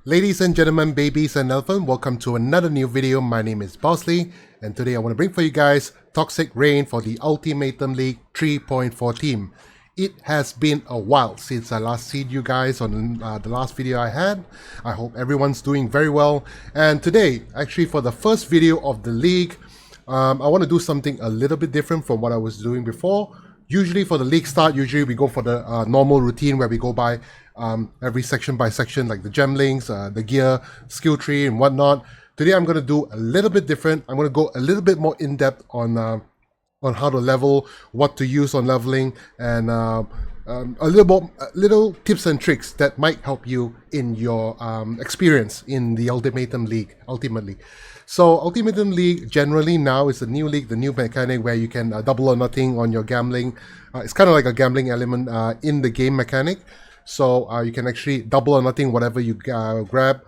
Ladies and gentlemen, babies and elephants, welcome to another new video. My name is Bosley, and today I want to bring for you guys toxicrain for the Ultimatum League 3.4 team. It has been a while since I last seen you guys on the last video I had. I hope everyone's doing very well. And today, actually for the first video of the league, I want to do something a little bit different from what I was doing before. Usually for the league start, usually we go for the normal routine where we go by every section by section, like the gem links, the gear, skill tree and whatnot. Today I'm going to do a little bit different. I'm going to go a little bit more in depth on how to level, what to use on leveling, and little tips and tricks that might help you in your experience in the Ultimatum League, ultimately. So Ultimatum League generally now is the new league, the new mechanic where you can double or nothing on your gambling. It's kind of like a gambling element in the game mechanic. So you can actually double or nothing whatever you grab.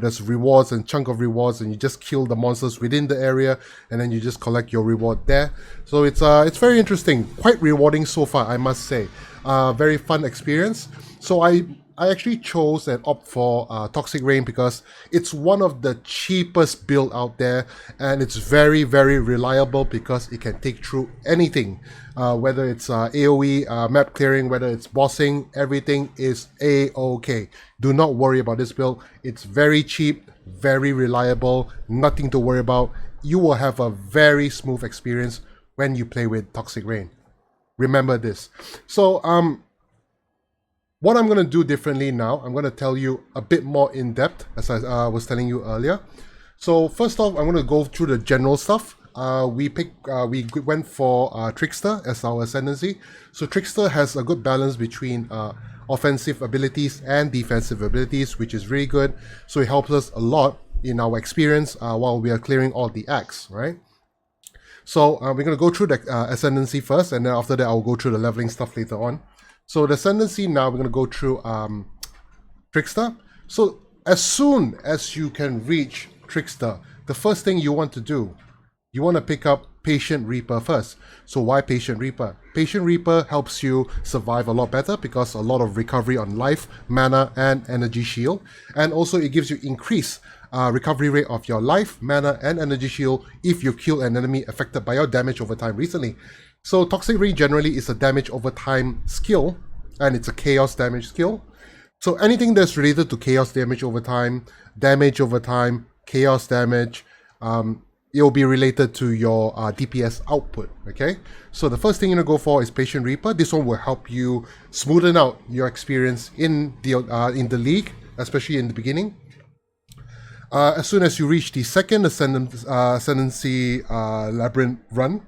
There's rewards and chunk of rewards, and you just kill the monsters within the area, and then you just collect your reward there. So it's very interesting, quite rewarding so far, I must say. Very fun experience. So I actually chose and opt for toxicrain because it's one of the cheapest build out there, and it's very, very reliable because it can take through anything. Whether it's AoE, map clearing, whether it's bossing, everything is A-OK. Do not worry about this build. It's very cheap, very reliable, nothing to worry about. You will have a very smooth experience when you play with toxicrain. Remember this. So, what I'm going to do differently now, I'm going to tell you a bit more in depth, as I was telling you earlier. So first off, I'm going to go through the general stuff. We went for Trickster as our Ascendancy. So Trickster has a good balance between offensive abilities and defensive abilities, which is really good. So it helps us a lot in our experience while we are clearing all the acts, right? So we're going to go through the Ascendancy first, and then after that I'll go through the leveling stuff later on. So the Ascendancy now, we're going to go through Trickster. So as soon as you can reach Trickster, the first thing you want to do, you want to pick up Patient Reaper first. So why Patient Reaper? Patient Reaper helps you survive a lot better because a lot of recovery on life, mana, and energy shield. And also it gives you increased recovery rate of your life, mana, and energy shield if you kill an enemy affected by your damage over time recently. So toxicrain generally is a damage over time skill, and it's a chaos damage skill. So anything that's related to chaos damage over time, chaos damage, it will be related to your DPS output, okay? So the first thing you're gonna go for is Patient Reaper. This one will help you smoothen out your experience in the league, especially in the beginning. As soon as you reach the second Ascendancy Labyrinth run,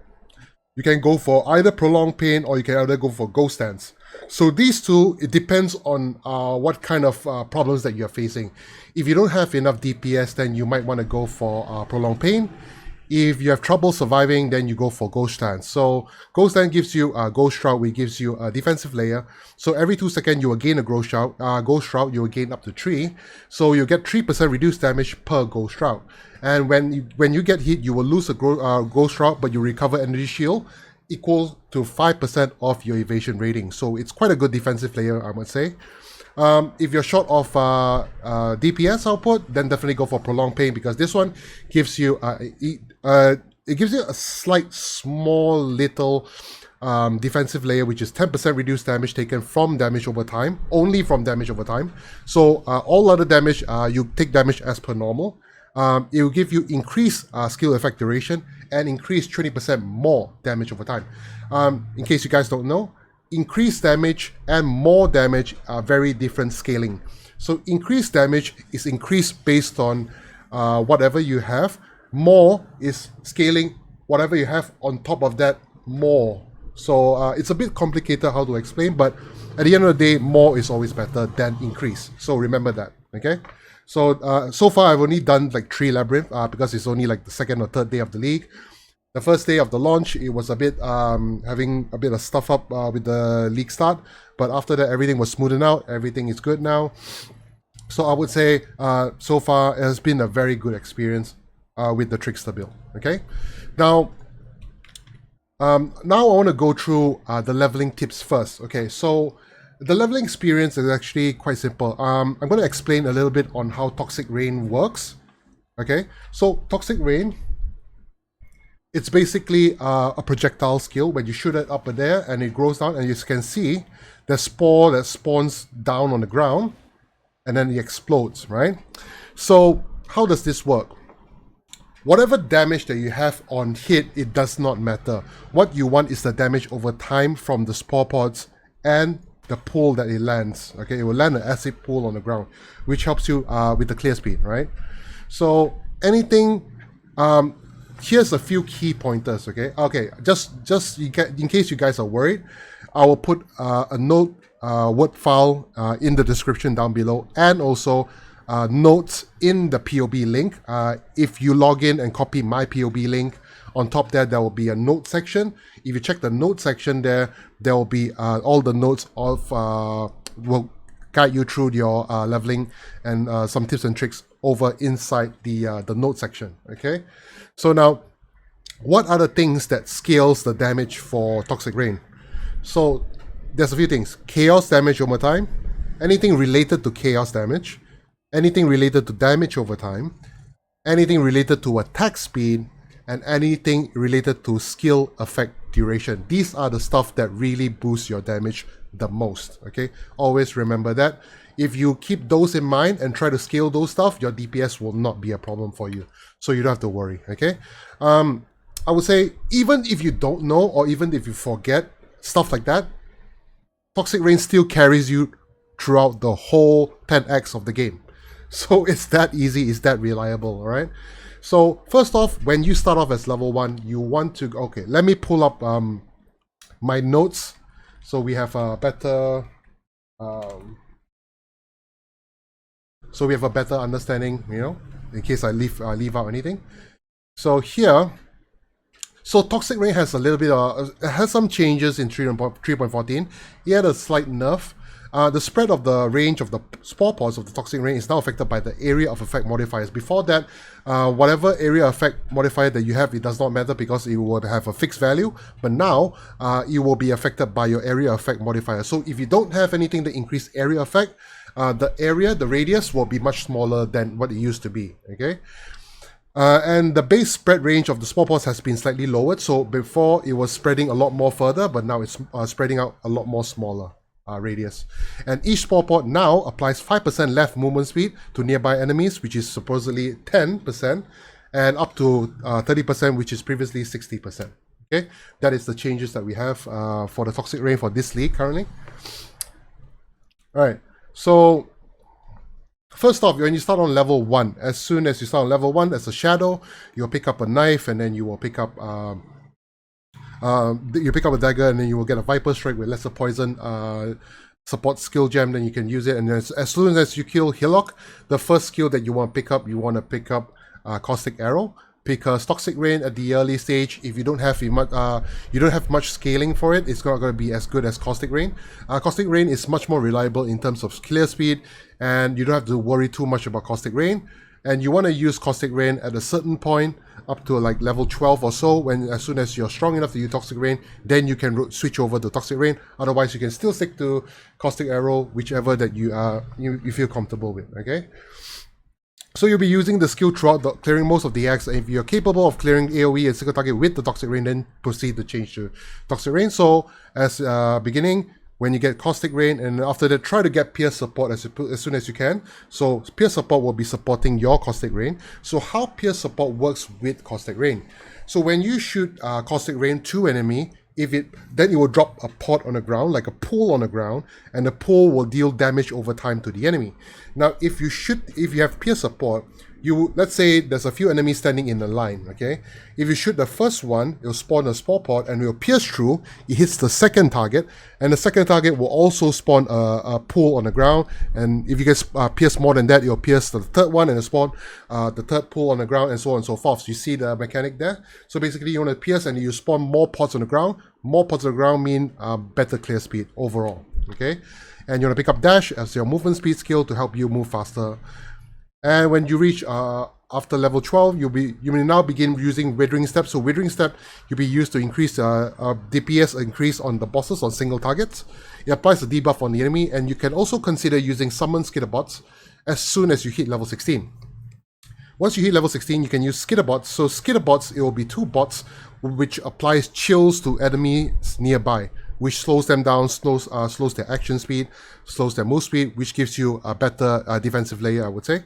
you can go for either Prolonged Pain or you can either go for Ghost Dance. So these two, it depends on what kind of problems that you're facing. If you don't have enough DPS, then you might want to go for Prolonged Pain. If you have trouble surviving, then you go for Ghost Dance. So Ghost Dance gives you a Ghost Shroud, which gives you a defensive layer. So every 2 seconds you will gain a Ghost Shroud, you will gain up to 3. So you get 3% reduced damage per Ghost Shroud. And when you get hit, you will lose a Ghost Shroud, but you recover energy shield equal to 5% of your evasion rating. So it's quite a good defensive layer, I would say. If you're short of DPS output, then definitely go for Prolonged Pain because this one gives you it gives you a slight, small, little defensive layer, which is 10% reduced damage taken from damage over time, only from damage over time. So all other damage, you take damage as per normal. It will give you increased skill effect duration and increased 20% more damage over time. In case you guys don't know, increased damage and more damage are very different scaling. So increased damage is increased based on whatever you have. More is scaling whatever you have on top of that more. So it's a bit complicated how to explain, but at the end of the day, more is always better than increase. So remember that, okay? So so far I've only done like 3 Labyrinth because it's only like the second or third day of the league. The first day of the launch, it was a bit having a bit of stuff up with the league start, but after that everything was smoothened out, everything is good now. So I would say so far it has been a very good experience with the Trickster build, okay? Now I want to go through the leveling tips first, okay? So The leveling experience is actually quite simple. I'm going to explain a little bit on how Toxic Rain works. Okay, so Toxic Rain, it's basically a projectile skill. When you shoot it up there and it grows down, and you can see the spore that spawns down on the ground and then it explodes, right? So how does this work? Whatever damage that you have on hit, it does not matter. What you want is the damage over time from the spore pods and the pool that it lands. Okay, it will land an acid pool on the ground, which helps you with the clear speed, right? So anything, here's a few key pointers. Okay, just in case you guys are worried, I will put a note Word file in the description down below, and also notes in the POB link. If you log in and copy my POB link, on top there will be a note section. If you check the note section there will be all the notes of will guide you through your leveling and some tips and tricks over inside the note section. Okay, so now what are the things that scales the damage for Toxic Rain? So there's a few things: chaos damage over time, anything related to chaos damage, anything related to damage over time, anything related to attack speed, and anything related to skill effect duration. These are the stuff that really boost your damage the most. Okay, always remember that. If you keep those in mind and try to scale those stuff, your DPS will not be a problem for you, so you don't have to worry. Okay, I would say even if you don't know, or even if you forget stuff like that, Toxic Rain still carries you throughout the whole 10x of the game. So it's that easy, it's that reliable, alright? So first off, when you start off as level 1, you want to, okay, let me pull up my notes so we have a better understanding, you know, in case I leave out anything. So here, so Toxic Rain has a little bit of, it has some changes in 3.14. It had a slight nerf. The spread of the range of the spore pods of the Toxic Rain is now affected by the area of effect modifiers. Before that, whatever area effect modifier that you have, it does not matter because it would have a fixed value. But now, it will be affected by your area effect modifier. So if you don't have anything that increase area effect, the radius will be much smaller than what it used to be. Okay. And the base spread range of the spore pods has been slightly lowered. So before it was spreading a lot more further, but now it's spreading out a lot more smaller radius. And each spore pod now applies 5% left movement speed to nearby enemies, which is supposedly 10%, and up to 30%, which is previously 60%. Okay, that is the changes that we have for the Toxic Rain for this league currently. All right, so first off, when you start on level 1, as soon as you start on level 1 as a shadow, you'll pick up a knife, and then you will pick up a dagger, and then you will get a Viper Strike with lesser poison support skill gem. Then you can use it, and as soon as you kill Hillock, the first skill that you want to pick up Caustic Arrow, because Toxic Rain at the early stage, if you don't have much scaling for it, it's not going to be as good as Caustic Rain. Caustic Rain is much more reliable in terms of clear speed, and you don't have to worry too much about Caustic Rain. And you want to use Caustic Rain at a certain point, up to like level 12 or so, as soon as you're strong enough to use Toxic Rain, then you can switch over to Toxic Rain. Otherwise, you can still stick to Caustic Arrow, whichever that you feel comfortable with. Okay. So you'll be using the skill throughout clearing most of the acts. If you're capable of clearing AoE and single target with the Toxic Rain, then proceed to change to Toxic Rain. So as beginning, when you get Caustic Rain, and after that, try to get Pierce support as soon as you can. So Pierce support will be supporting your Caustic Rain. So how Pierce support works with Caustic Rain? So when you shoot Caustic Rain to enemy, then it will drop a pod on the ground, like a pool on the ground, and the pool will deal damage over time to the enemy. Now, if you have Pierce support, let's say there's a few enemies standing in a line, okay? If you shoot the first one, it'll spawn a spore pod and it will pierce through, it hits the second target, and the second target will also spawn a pool on the ground, and if you get pierce more than that, it'll pierce the third one and spawn the third pool on the ground, and so on and so forth. So you see the mechanic there? So basically you want to pierce and you spawn more pods on the ground. More pods on the ground mean better clear speed overall, okay? And you want to pick up dash as your movement speed skill to help you move faster. And when you reach after level 12, you may now begin using Withering Step. So Withering Step you'll be used to increase DPS increase on the bosses on single targets. It applies a debuff on the enemy, and you can also consider using Summon Skitterbots as soon as you hit level 16. Once you hit level 16, you can use Skitterbots. So Skitterbots, it will be 2 bots which applies chills to enemies nearby, which slows them down, slows their action speed, slows their move speed, which gives you a better defensive layer, I would say.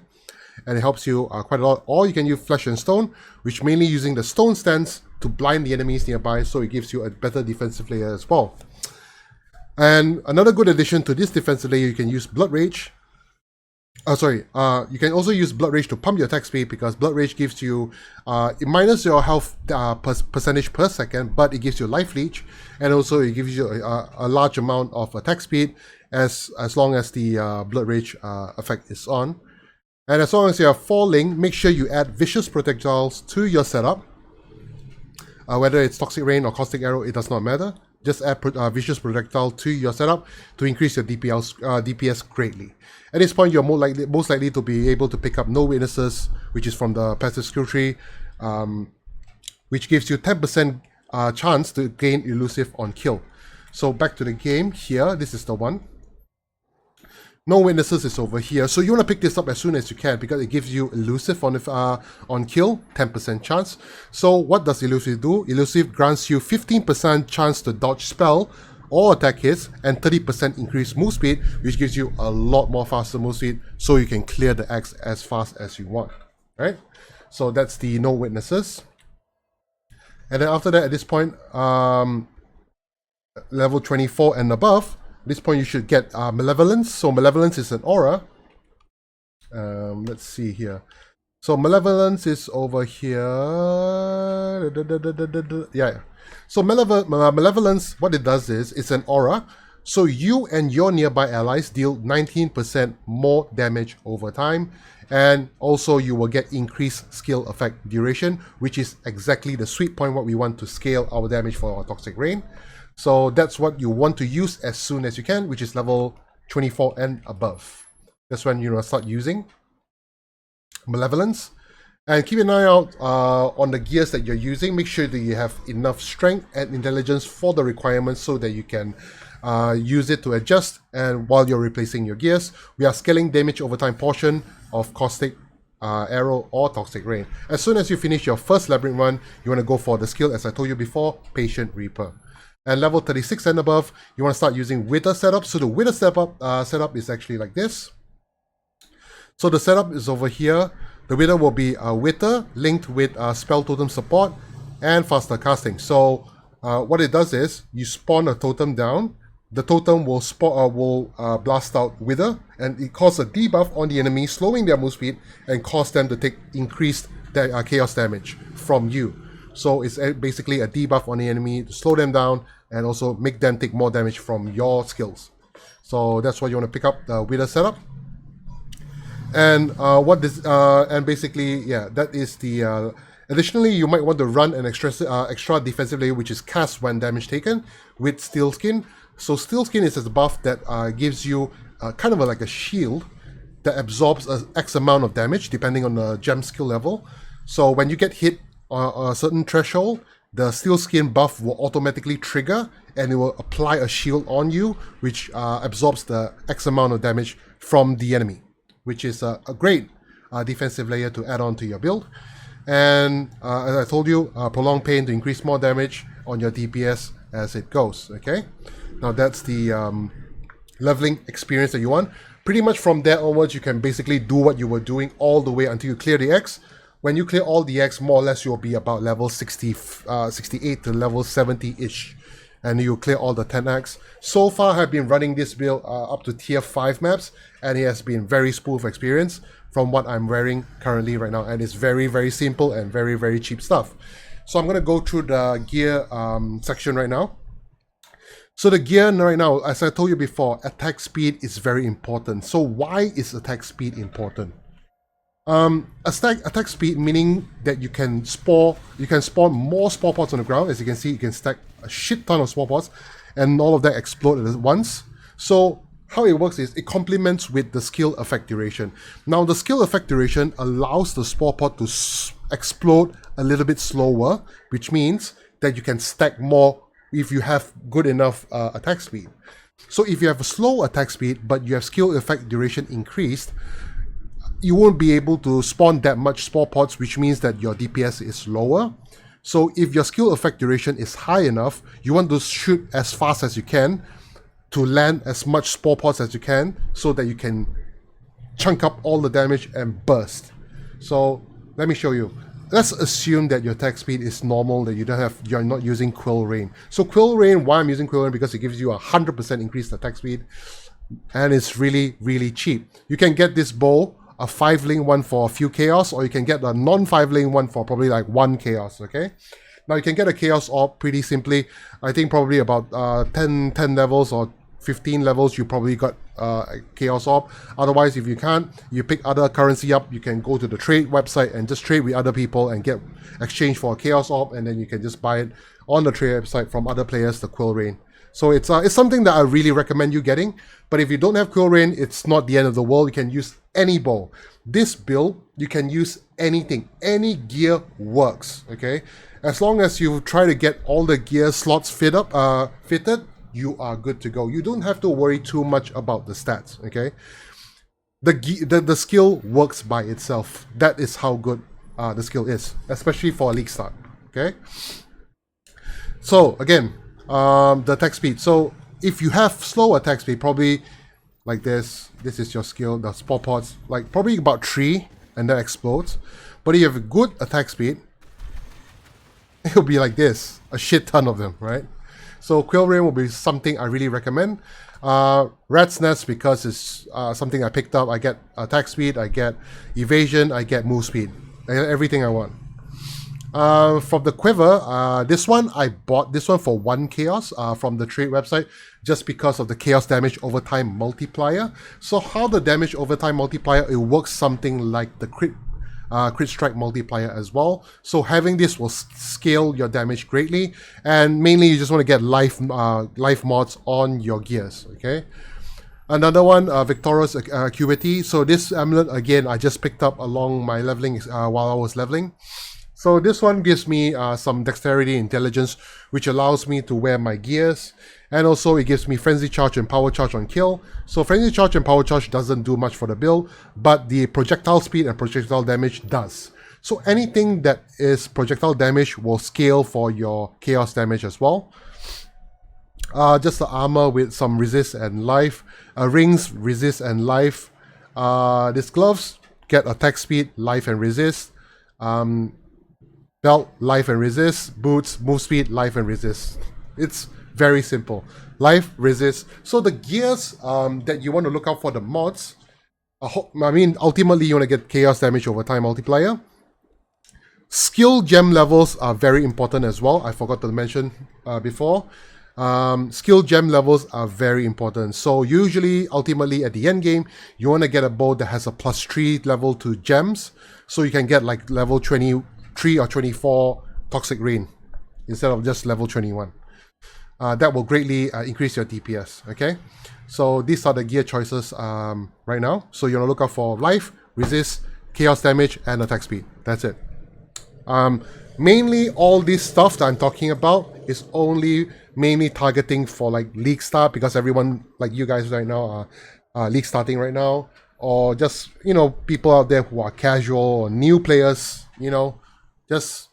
And it helps you quite a lot. Or you can use Flesh and Stone, which mainly using the stone stance to blind the enemies nearby, so it gives you a better defensive layer as well. And another good addition to this defensive layer, you can use Blood Rage. You can also use Blood Rage to pump your attack speed, because Blood Rage gives you, it minus your health percentage per second, but it gives you Life Leech, and also it gives you a large amount of attack speed as long as the Blood Rage effect is on. And as long as you are falling, make sure you add Vicious Projectiles to your setup. Whether it's Toxicrain or Caustic Arrow, it does not matter. Just add Vicious Projectile to your setup to increase your DPS greatly. At this point, you're most likely to be able to pick up No Witnesses, which is from the passive skill tree, which gives you 10% chance to gain Elusive on kill. So back to the game here, this is the one. No Witnesses is over here, so you want to pick this up as soon as you can, because it gives you Elusive on kill, 10% chance. So what does Elusive do? Elusive grants you 15% chance to dodge spell or attack hits, and 30% increased move speed, which gives you a lot more faster move speed, so you can clear the axe as fast as you want. Right? So that's the No Witnesses. And then after that, at this point, level 24 and above, at this point you should get Malevolence. So Malevolence is an aura. Let's see here. So Malevolence is over here. Yeah. So Malevolence, what it does is, it's an aura. So you and your nearby allies deal 19% more damage over time. And also you will get increased skill effect duration, which is exactly the sweet point what we want to scale our damage for our Toxic Rain. So that's what you want to use as soon as you can, which is level 24 and above. That's when you start using Malevolence. And keep an eye out on the gears that you're using. Make sure that you have enough strength and intelligence for the requirements, so that you can use it to adjust. And while you're replacing your gears, we are scaling damage over time portion of Caustic Arrow or Toxic Rain. As soon as you finish your first Labyrinth run, you want to go for the skill, as I told you before, Patient Reaper. And level 36 and above, you want to start using Wither setup. So the Wither setup is actually like this. So the setup is over here. The Wither will be a Wither linked with Spell Totem support and faster casting. So what it does is, you spawn a totem down. The totem will blast out Wither, and it causes a debuff on the enemy, slowing their move speed and cause them to take increased chaos damage from you. So it's basically a debuff on the enemy to slow them down and also make them take more damage from your skills. So that's why you want to pick up the Wither setup. And basically, yeah, that is the. Additionally, you might want to run an extra defensive layer, which is cast when damage taken, with Steel Skin. So Steel Skin is a buff that gives you kind of like a shield that absorbs X amount of damage depending on the gem skill level. So when you get hit a certain threshold, the Steel Skin buff will automatically trigger, and it will apply a shield on you, which absorbs the X amount of damage from the enemy, which is a great defensive layer to add on to your build. And as I told you, Prolonged Pain to increase more damage on your DPS as it goes. Okay, now that's the leveling experience that you want. Pretty much from there onwards, you can basically do what you were doing all the way until you clear the X. When you clear all the X, more or less you'll be about level 68 to level 70-ish. And you'll clear all the 10X. So far, I've been running this build up to tier 5 maps, and it has been very smooth experience from what I'm wearing currently right now. And it's very, very simple and very, very cheap stuff. So I'm going to go through the gear section right now. So the gear right now, as I told you before, attack speed is very important. So why is attack speed important? Attack speed, meaning that you can spawn more spore pods on the ground. As you can see, you can stack a shit ton of spore pods, and all of that explode at once. So how it works is it complements with the skill effect duration. Now the skill effect duration allows the spore pod to explode a little bit slower, which means that you can stack more if you have good enough attack speed. So if you have a slow attack speed but you have skill effect duration increased, you won't be able to spawn that much spore pods, which means that your DPS is lower. So if your skill effect duration is high enough, you want to shoot as fast as you can to land as much spore pods as you can so that you can chunk up all the damage and burst. So let me show you. Let's assume that your attack speed is normal, that you're not using Quill Rain. So Quill Rain, why I'm using Quill Rain? Because it gives you a 100% increased attack speed and it's really, really cheap. You can get this bow, a 5-link one for a few chaos, or you can get a non-5-link one for probably like 1 chaos, okay? Now you can get a chaos orb pretty simply. I think probably about 10 levels or 15 levels, you probably got a chaos orb. Otherwise, if you can't, you pick other currency up. You can go to the trade website and just trade with other people and get exchange for a chaos orb, and then you can just buy it on the trade website from other players, the Quill Rain. So it's something that I really recommend you getting. But if you don't have Quill Rain, it's not the end of the world. You can use any bow. This build, you can use anything. Any gear works, okay? As long as you try to get all the gear slots fitted, you are good to go. You don't have to worry too much about the stats, okay? The skill works by itself. That is how good the skill is, especially for a league start, okay? So again, the attack speed. So if you have slow attack speed, probably like this is your skill, the spore pods, like probably about 3 and then explodes. But if you have a good attack speed, it'll be like this, a shit ton of them, right? So Quill Rain will be something I really recommend. Rat's Nest, because it's something I picked up. I get attack speed, I get evasion, I get move speed. I get everything I want. From the quiver, this one, I bought this one for 1 chaos from the trade website just because of the chaos damage over time multiplier. So how the damage over time multiplier, it works something like the crit strike multiplier as well. So having this will scale your damage greatly, and mainly you just want to get life mods on your gears, okay? Another one, Victorious Acuity. So this amulet, again, I just picked up along my leveling while I was leveling. So this one gives me some dexterity intelligence, which allows me to wear my gears. And also it gives me Frenzy Charge and Power Charge on kill. So Frenzy Charge and Power Charge doesn't do much for the build, but the projectile speed and projectile damage does. So anything that is projectile damage will scale for your chaos damage as well. Just the armor with some resist and life. Rings, resist and life. These gloves get attack speed, life and resist. Belt, life and resist. Boots, move speed, life and resist. It's very simple. Life, resist. So the gears that you want to look out for the mods, I mean, ultimately you want to get chaos damage over time multiplier. Skill gem levels are very important as well. I forgot to mention before. Skill gem levels are very important. So usually, ultimately at the end game, you want to get a bow that has a +3 level to gems. So you can get like level 23 or 24 toxicrain instead of just level 21. That will greatly increase your DPS, okay? So these are the gear choices right now. So you want to look out for life, resist, chaos damage, and attack speed. That's it. Mainly all this stuff that I'm talking about is only mainly targeting for like league start, because everyone like you guys right now are league starting right now, or just, you know, people out there who are casual or new players, you know, just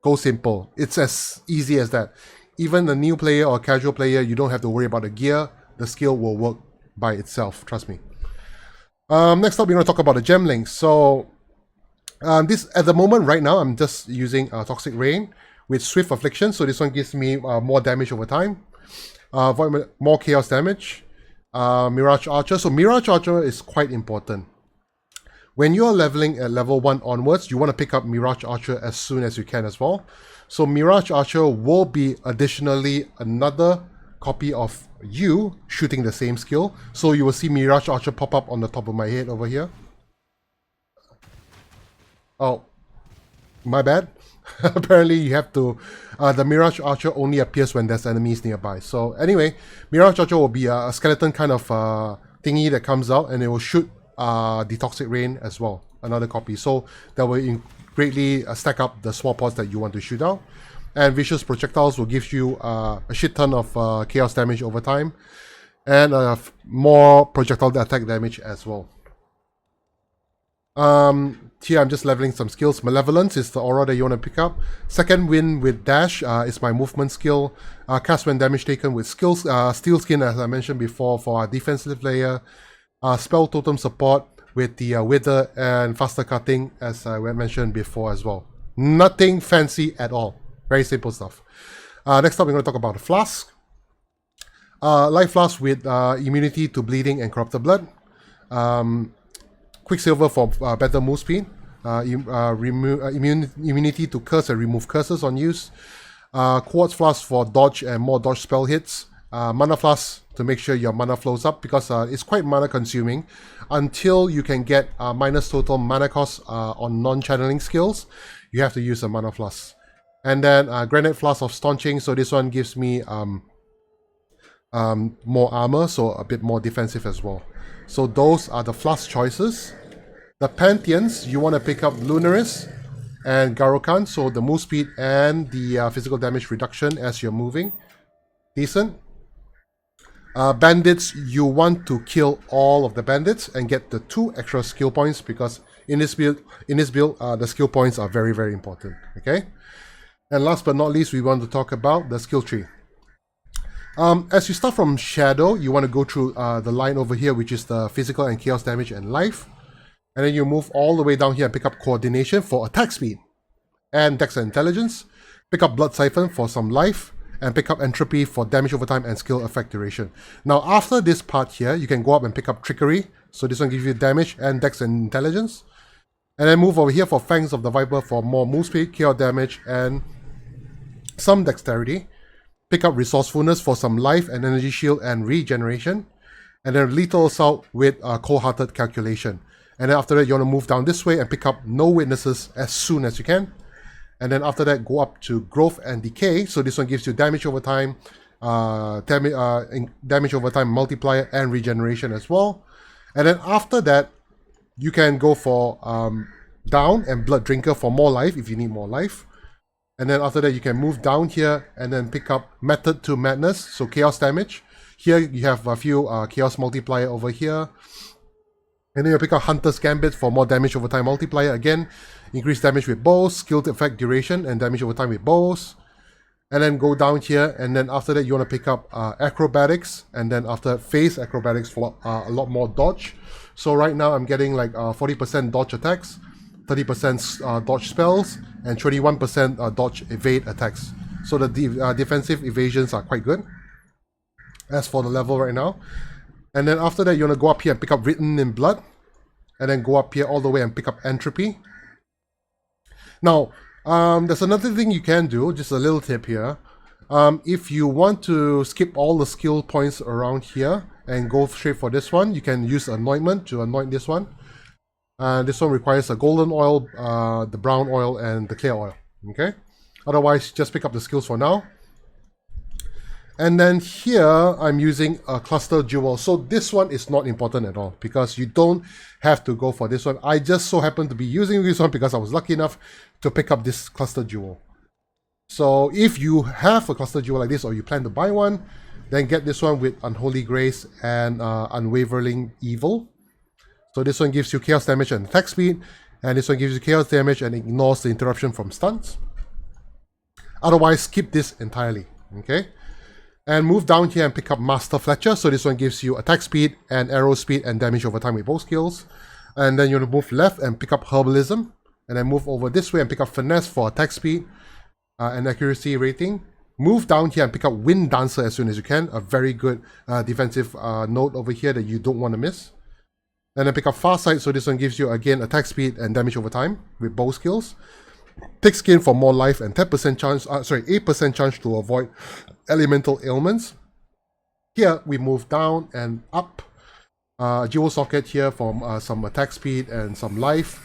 go simple. It's as easy as that. Even a new player or casual player, you don't have to worry about the gear. The skill will work by itself, trust me. Next up, we're going to talk about the gem links. So this at the moment right now, I'm just using toxicrain with Swift Affliction. So this one gives me more damage over time, more chaos damage. Mirage Archer. So Mirage Archer is quite important. When you're leveling at level 1 onwards, you want to pick up Mirage Archer as soon as you can as well. So Mirage Archer will be additionally another copy of you shooting the same skill. So you will see Mirage Archer pop up on the top of my head over here. Oh, my bad. Apparently you have to, the Mirage Archer only appears when there's enemies nearby. So anyway, Mirage Archer will be a skeleton kind of thingy that comes out, and it will shoot the toxicrain as well, another copy. So that will greatly stack up the small pods that you want to shoot out. And Vicious Projectiles will give you a shit ton of chaos damage over time, and more projectile attack damage as well. Here I'm just leveling some skills. Malevolence is the aura that you want to pick up. Second Wind with Dash is my movement skill. Cast when damage taken with skills. Steel Skin, as I mentioned before, for our defensive layer. Spell Totem support with the Wither and faster cutting, as I mentioned before as well. Nothing fancy at all. Very simple stuff. Next up, we're going to talk about the Flask. Life Flask with immunity to bleeding and corrupted blood. Quicksilver for better move speed. Immunity to curse and remove curses on use. Quartz Flask for dodge and more dodge spell hits. Mana Flask to make sure your mana flows up, because it's quite mana consuming. Until you can get minus total mana cost on non-channeling skills, you have to use a Mana Flask. And then Granite Flask of Staunching, so this one gives me more armor, so a bit more defensive as well. So those are the Flask choices. The Pantheons, you want to pick up Lunaris and Garokan, so the move speed and the physical damage reduction as you're moving. Decent. Bandits, you want to kill all of the bandits and get the 2 extra skill points, because in this build, the skill points are very, very important. Okay. And last but not least, we want to talk about the skill tree. As you start from Shadow, you want to go through the line over here, which is the physical and chaos damage and life. And then you move all the way down here and pick up Coordination for attack speed and Dex and Intelligence. Pick up Blood Siphon for some life, and pick up Entropy for damage over time and skill effect duration. Now after this part here, you can go up and pick up Trickery. So this one gives you damage and Dex and Intelligence. And then move over here for Fangs of the Viper for more move speed, chaos damage, and some dexterity. Pick up Resourcefulness for some life and energy shield and regeneration. And then Lethal Assault with Cold-Hearted Calculation. And then after that, you want to move down this way and pick up No Witnesses as soon as you can. And then after that, go up to Growth and Decay. So this one gives you damage over time, damage over time multiplier, and regeneration as well. And then after that, you can go for Down and Blood Drinker for more life if you need more life. And then after that, you can move down here and then pick up Method to Madness, so chaos damage. Here you have a few chaos multiplier over here. And then you pick up Hunter's Gambit for more damage over time multiplier. Again, increase damage with bows, skilled effect duration, and damage over time with bows. And then go down here, and then after that you want to pick up Acrobatics, and then after Phase Acrobatics for a lot more dodge. So right now I'm getting like 40% dodge attacks, 30% dodge spells, and 21% dodge evade attacks. So the defensive evasions are quite good as for the level right now. And then after that, you want to go up here and pick up Written in Blood. And then go up here all the way and pick up Entropy. Now, there's another thing you can do, just a little tip here. If you want to skip all the skill points around here and go straight for this one, you can use Anointment to anoint this one. This one requires a golden oil, the brown oil, and the clear oil. Okay. Otherwise, just pick up the skills for now. And then here, I'm using a cluster jewel. So this one is not important at all, because you don't have to go for this one. I just so happen to be using this one because I was lucky enough to pick up this cluster jewel. So if you have a cluster jewel like this, or you plan to buy one, then get this one with Unholy Grace and Unwavering Evil. So this one gives you chaos damage and attack speed, and this one gives you chaos damage and ignores the interruption from stuns. Otherwise, skip this entirely. Okay. And move down here and pick up Master Fletcher. So this one gives you attack speed and arrow speed and damage over time with both skills. And then you want to move left and pick up Herbalism. And then move over this way and pick up Finesse for attack speed and accuracy rating. Move down here and pick up Wind Dancer as soon as you can. A very good defensive node over here that you don't want to miss. And then pick up Farsight. So this one gives you, again, attack speed and damage over time with both skills. Thick Skin for more life and 10% chance, 8% chance to avoid elemental ailments. Here we move down and up. Jewel Socket here for some attack speed and some life.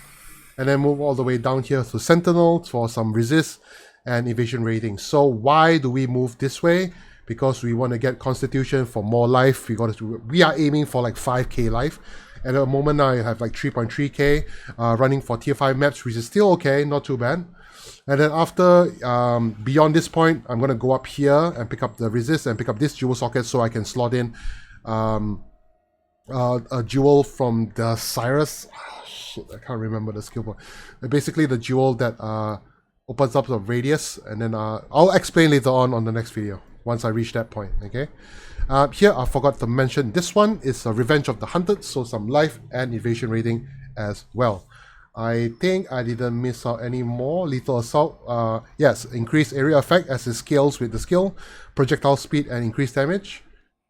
and then move all the way down here to Sentinel for some resist and evasion rating. So why do we move this way? Because we want to get Constitution for more life. We are aiming for like 5k life. At the moment now I have like 3.3k running for tier 5 maps, which is still okay, not too bad. And then after, beyond this point, I'm going to go up here and pick up the resist and pick up this jewel socket so I can slot in a jewel from the Cyrus. Oh, shit, I can't remember the skill point. Basically the jewel that opens up the radius, and then I'll explain later on the next video once I reach that point, okay? Here I forgot to mention this one is a Revenge of the Hunted, so some life and evasion rating as well. I think I didn't miss out any more. Lethal Assault, yes, increased area effect as it scales with the skill, projectile speed and increased damage.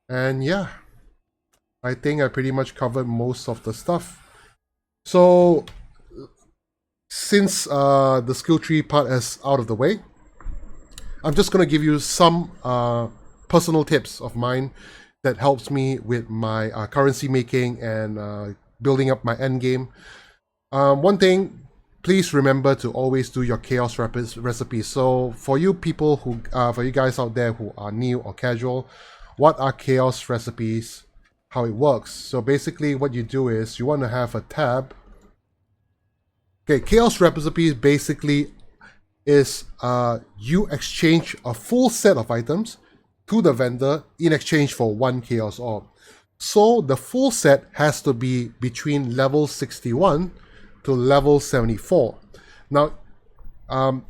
And yeah, I think I pretty much covered most of the stuff. So, since the skill tree part is out of the way, I'm just going to give you some personal tips of mine that helps me with my currency making and building up my end game. One thing, please remember to always do your chaos recipes. So for you people who, for you guys out there who are new or casual, what are chaos recipes? How it works? So basically what you do is you want to have a tab. Okay, chaos recipes basically is you exchange a full set of items to the vendor in exchange for one chaos orb. So the full set has to be between level 61 to level 74. Now,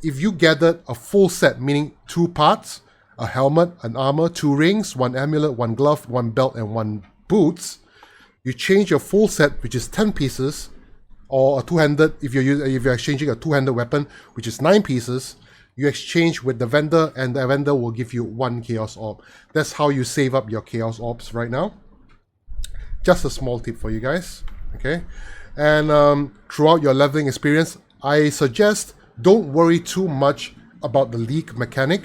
if you gathered a full set, meaning 2 parts, a helmet, an armor, 2 rings, 1 amulet, 1 glove, 1 belt, and 1 boots, you change your full set, which is 10 pieces, or a two-handed, if you're exchanging a two-handed weapon, which is 9 pieces, you exchange with the vendor, and the vendor will give you 1 chaos orb. That's how you save up your chaos orbs right now. Just a small tip for you guys, okay? And throughout your leveling experience, I suggest don't worry too much about the league mechanic,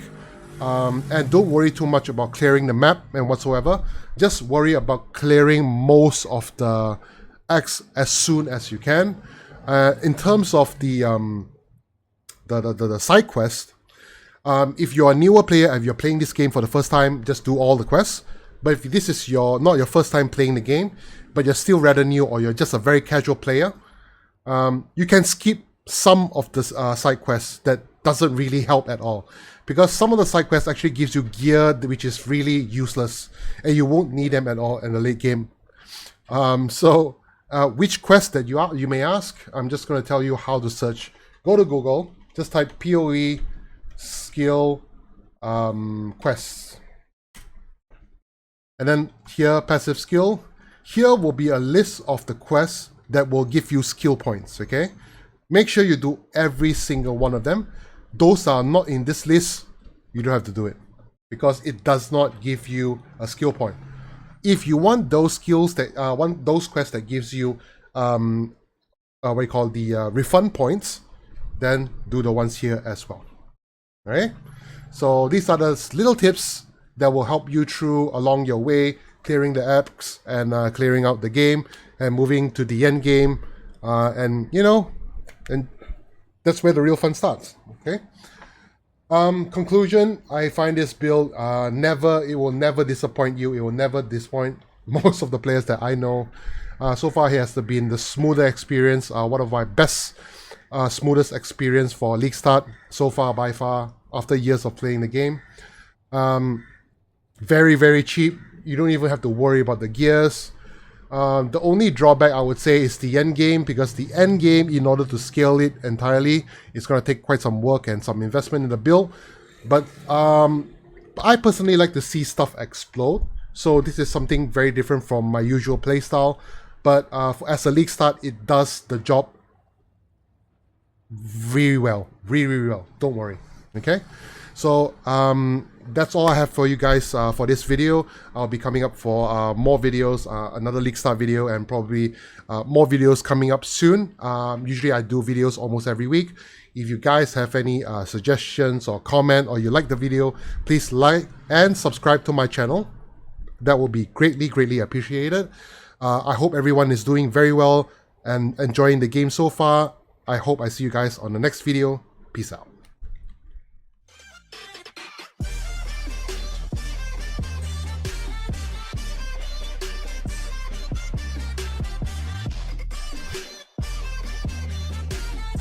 and don't worry too much about clearing the map and whatsoever. Just worry about clearing most of the X as soon as you can. In terms of the side quest, if you're a newer player, if you're playing this game for the first time, just do all the quests. But if this is not your first time playing the game, but you're still rather new or you're just a very casual player, you can skip some of the side quests that doesn't really help at all. Because some of the side quests actually gives you gear which is really useless and you won't need them at all in the late game. So which quest that you may ask, I'm just going to tell you how to search. Go to Google, just type PoE skill quests. And then here, passive skill. Here will be a list of the quests that will give you skill points, okay? Make sure you do every single one of them. Those are not in this list, you don't have to do it, because it does not give you a skill point. If you want those skills that those quests that gives you what you call the refund points, then do the ones here as well. All right? So these are the little tips that will help you through along your way, clearing the apps and clearing out the game and moving to the end game, and you know, and that's where the real fun starts. Okay. Conclusion: I find this build it will never disappoint you. It will never disappoint most of the players that I know. So far, it has been the smoother experience. One of my best, smoothest experience for Leaguestarter so far by far. After years of playing the game. Very, very cheap. You don't even have to worry about the gears. The only drawback I would say is the end game, because the end game, in order to scale it entirely, it's going to take quite some work and some investment in the build. But I personally like to see stuff explode. So this is something very different from my usual playstyle. But as a Leaguestarter, it does the job really well. Really, really well. Don't worry. Okay? So that's all I have for you guys for this video. I'll be coming up for more videos, another Leaguestarter video, and probably more videos coming up soon. Usually I do videos almost every week. If you guys have any suggestions or comment, or you like the video, please like and subscribe to my channel. That will be greatly, greatly appreciated. I hope everyone is doing very well and enjoying the game so far. I hope I see you guys on the next video. Peace out.